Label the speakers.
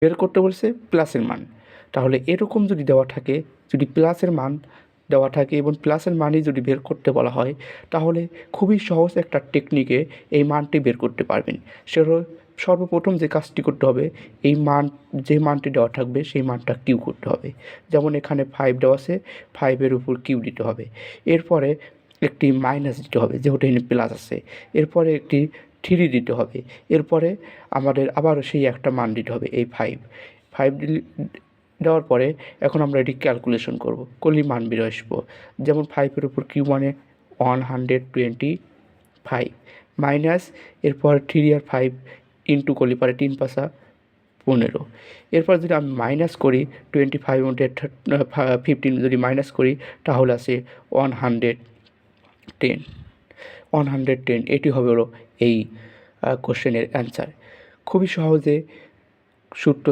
Speaker 1: বের করতে বলছে প্লাসের মান। তাহলে এরকম যদি দেওয়া থাকে, যদি প্লাসের মান দেওয়া থাকে এবং প্লাসের মানই যদি বের করতে বলা হয়, তাহলে খুবই সহজ একটা টেকনিকে এই মানটি বের করতে পারবেন। সর্বপ্রথম যে কাজটি করতে হবে, এই মান, যে মানটি দেওয়া থাকবে সেই মানটা কিউ করতে হবে। যেমন এখানে 5 দেওয়া আছে, 5 এর উপর কিউ দিতে হবে। এরপরে একটি মাইনাস দিতে হবে যেহেতু এখানে প্লাস আছে। এরপরে একটি 3 দিতে হবে। এরপরে আমাদের আবারও সেই একটা মান দিতে হবে, এই 5 দেওয়ার পরে এখন আমরা এটি ক্যালকুলেশন করব, করলেই মান বের আসবো। যেমন 5 এর উপর কিউ মানে 125 মাইনাস এরপর 3 আর 5 ইন্টু করলে পারে 3 পাঁচা 15। এরপর যদি আমি মাইনাস করি 25 মধ্যে 15 যদি মাইনাস করি তাহলে আসে 110। এটি হবে হলো এই কোশ্চেনের অ্যান্সার। খুবই সহজে সূত্র